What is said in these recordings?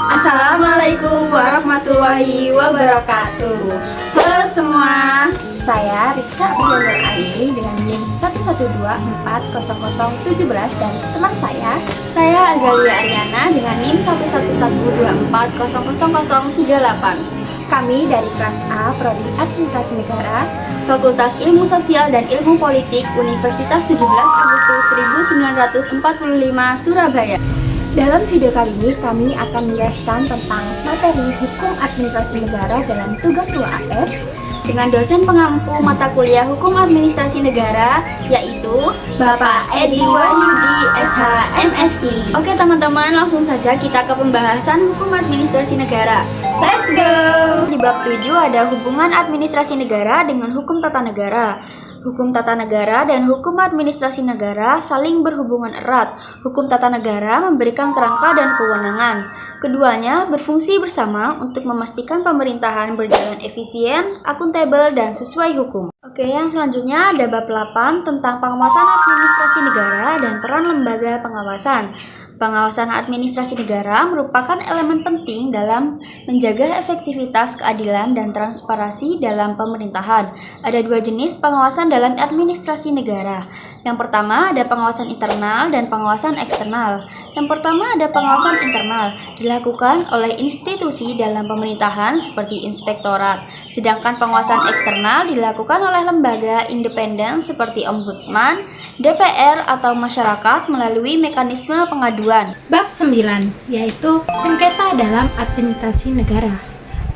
Assalamualaikum warahmatullahi wabarakatuh. Halo semua, saya Rizka Abdul Aini dengan NIM 112400017 dan teman saya Azalia Ariana dengan NIM 11124000038. Kami dari kelas A Prodi Administrasi Negara, Fakultas Ilmu Sosial dan Ilmu Politik Universitas 17 Agustus 1945 Surabaya. Dalam video kali ini kami akan menjelaskan tentang materi Hukum Administrasi Negara dalam tugas UAS dengan dosen pengampu mata kuliah Hukum Administrasi Negara, yaitu Bapak Edi Wahyudi, SH, MSI. Oke teman-teman, langsung saja kita ke pembahasan Hukum Administrasi Negara. Let's go! Di bab 7 ada hubungan administrasi negara dengan hukum tata negara. Hukum tata negara dan hukum administrasi negara saling berhubungan erat. Hukum tata negara memberikan kerangka dan kewenangan. Keduanya berfungsi bersama untuk memastikan pemerintahan berjalan efisien, akuntabel, dan sesuai hukum. Oke, yang selanjutnya ada bab 8 tentang pengawasan administrasi negara dan peran lembaga pengawasan. Pengawasan administrasi negara merupakan elemen penting dalam menjaga efektivitas, keadilan, dan transparansi dalam pemerintahan. Ada dua jenis pengawasan dalam administrasi negara. Yang pertama ada pengawasan internal dan pengawasan eksternal. Yang pertama ada pengawasan internal, dilakukan oleh institusi dalam pemerintahan seperti inspektorat. Sedangkan pengawasan eksternal dilakukan oleh lembaga independen seperti ombudsman, DPR, atau masyarakat melalui mekanisme pengaduan. Bab 9, yaitu sengketa dalam administrasi negara.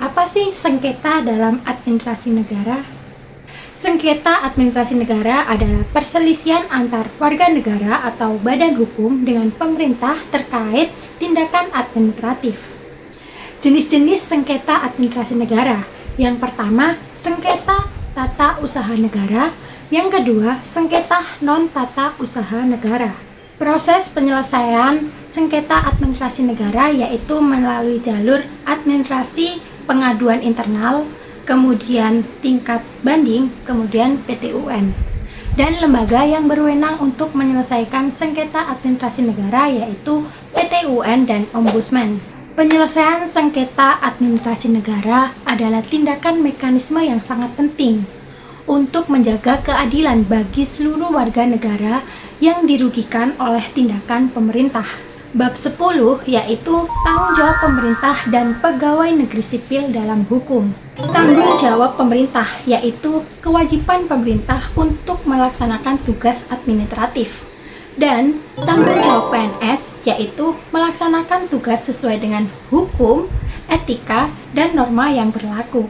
Apa sih sengketa dalam administrasi negara? Sengketa administrasi negara adalah perselisihan antar warga negara atau badan hukum dengan pemerintah terkait tindakan administratif. Jenis-jenis sengketa administrasi negara. Yang pertama, sengketa tata usaha negara. Yang kedua, sengketa non-tata usaha negara. Proses penyelesaian sengketa administrasi negara yaitu melalui jalur administrasi pengaduan internal, kemudian tingkat banding, kemudian PT-UN. Dan lembaga yang berwenang untuk menyelesaikan sengketa administrasi negara yaitu PT-UN dan Ombudsman. Penyelesaian sengketa administrasi negara adalah tindakan mekanisme yang sangat penting untuk menjaga keadilan bagi seluruh warga negara yang dirugikan oleh tindakan pemerintah. Bab 10 yaitu tanggung jawab pemerintah dan pegawai negeri sipil dalam hukum. Tanggung jawab pemerintah yaitu kewajiban pemerintah untuk melaksanakan tugas administratif. Dan tanggung jawab PNS yaitu melaksanakan tugas sesuai dengan hukum, etika, dan norma yang berlaku.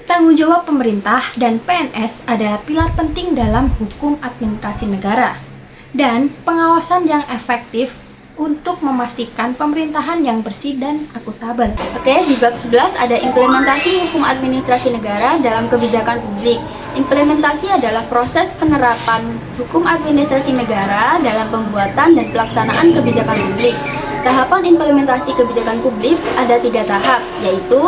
Tanggung jawab pemerintah dan PNS adalah pilar penting dalam hukum administrasi negara dan pengawasan yang efektif untuk memastikan pemerintahan yang bersih dan akuntabel. Oke, di bab 11 ada implementasi hukum administrasi negara dalam kebijakan publik. Implementasi adalah proses penerapan hukum administrasi negara dalam pembuatan dan pelaksanaan kebijakan publik. Tahapan implementasi kebijakan publik ada 3 tahap, yaitu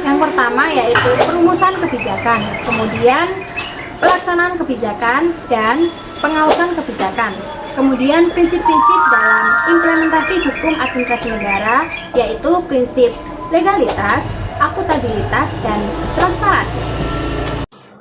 yang pertama yaitu perumusan kebijakan, kemudian pelaksanaan kebijakan, dan pengawasan kebijakan. Kemudian prinsip-prinsip dalam implementasi hukum administrasi negara yaitu prinsip legalitas, akuntabilitas, dan transparansi.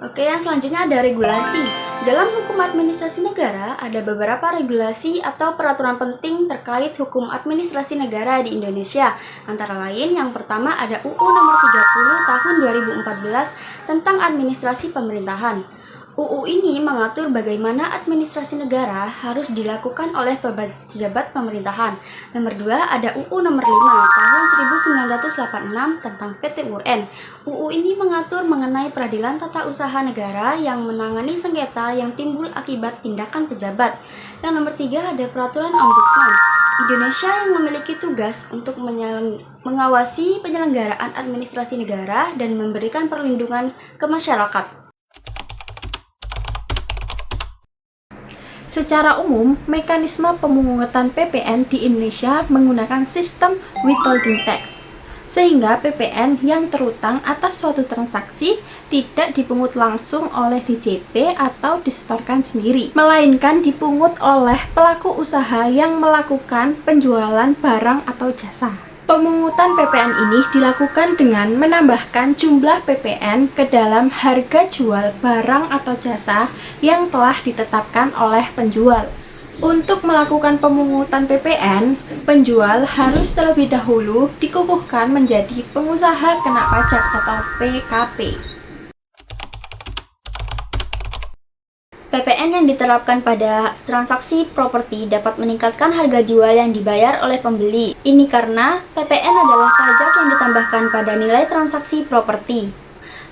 Oke, yang selanjutnya ada regulasi. Dalam hukum administrasi negara ada beberapa regulasi atau peraturan penting terkait hukum administrasi negara di Indonesia. Antara lain yang pertama ada UU nomor 30 tahun 2014 tentang administrasi pemerintahan. UU ini mengatur bagaimana administrasi negara harus dilakukan oleh pejabat pemerintahan. Nomor 2 ada UU nomor 5 tahun 1986 tentang PT-UN. UU ini mengatur mengenai peradilan tata usaha negara yang menangani sengketa yang timbul akibat tindakan pejabat. Yang nomor 3 ada peraturan Ombudsman. Indonesia yang memiliki tugas untuk mengawasi penyelenggaraan administrasi negara dan memberikan perlindungan ke masyarakat. Secara umum, mekanisme pemungutan PPN di Indonesia menggunakan sistem withholding tax, sehingga PPN yang terutang atas suatu transaksi tidak dipungut langsung oleh DJP atau disetorkan sendiri, melainkan dipungut oleh pelaku usaha yang melakukan penjualan barang atau jasa. Pemungutan PPN ini dilakukan dengan menambahkan jumlah PPN ke dalam harga jual barang atau jasa yang telah ditetapkan oleh penjual. Untuk melakukan pemungutan PPN, penjual harus terlebih dahulu dikukuhkan menjadi pengusaha kena pajak atau PKP. PPN yang diterapkan pada transaksi properti dapat meningkatkan harga jual yang dibayar oleh pembeli. Ini karena PPN adalah pajak yang ditambahkan pada nilai transaksi properti.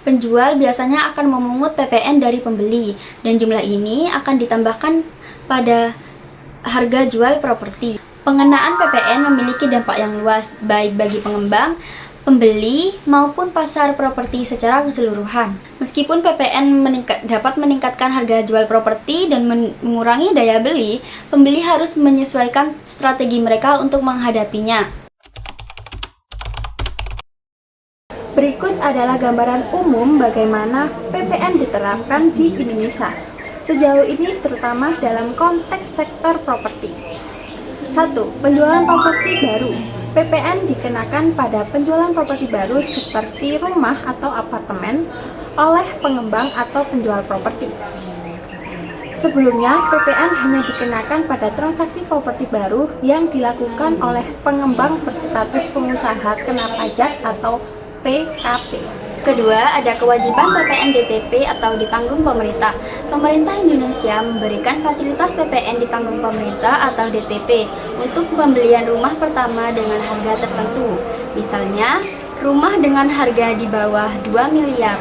Penjual biasanya akan memungut PPN dari pembeli, dan jumlah ini akan ditambahkan pada harga jual properti. Pengenaan PPN memiliki dampak yang luas, baik bagi pengembang, pembeli, maupun pasar properti secara keseluruhan. Meskipun PPN dapat meningkatkan harga jual properti dan mengurangi daya beli, pembeli harus menyesuaikan strategi mereka untuk menghadapinya. Berikut adalah gambaran umum bagaimana PPN diterapkan di Indonesia. Sejauh ini terutama dalam konteks sektor properti. 1. Penjualan properti baru. PPN dikenakan pada penjualan properti baru seperti rumah atau apartemen oleh pengembang atau penjual properti. Sebelumnya, PPN hanya dikenakan pada transaksi properti baru yang dilakukan oleh pengembang berstatus pengusaha kena pajak atau PKP. Kedua, ada kewajiban PPN DTP atau ditanggung pemerintah. Pemerintah Indonesia memberikan fasilitas PPN ditanggung pemerintah atau DTP untuk pembelian rumah pertama dengan harga tertentu. Misalnya, rumah dengan harga di bawah 2 miliar.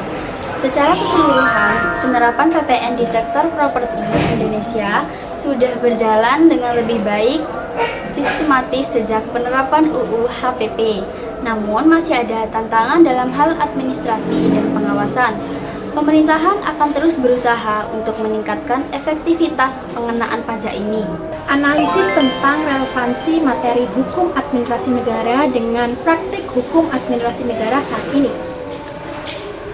Secara keseluruhan, penerapan PPN di sektor properti Indonesia sudah berjalan dengan lebih baik sistematis sejak penerapan UU HPP. Namun masih ada tantangan dalam hal administrasi dan pengawasan. Pemerintahan akan terus berusaha untuk meningkatkan efektivitas pengenaan pajak ini. Analisis tentang relevansi materi hukum administrasi negara dengan praktik hukum administrasi negara saat ini.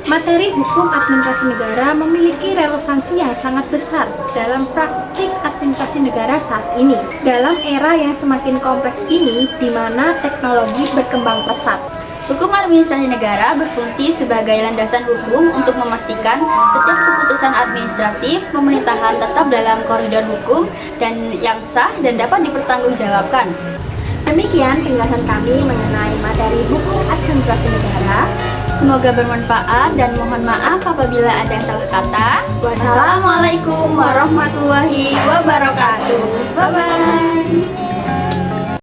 Materi hukum administrasi negara memiliki relevansi yang sangat besar dalam praktik administrasi negara saat ini. Dalam era yang semakin kompleks ini, di mana teknologi berkembang pesat. Hukum administrasi negara berfungsi sebagai landasan hukum untuk memastikan setiap keputusan administratif pemerintahan tetap dalam koridor hukum dan yang sah dan dapat dipertanggungjawabkan. Demikian penjelasan kami mengenai materi hukum administrasi negara. Semoga bermanfaat dan mohon maaf apabila ada salah kata. Wassalamualaikum warahmatullahi wabarakatuh. Bye-bye.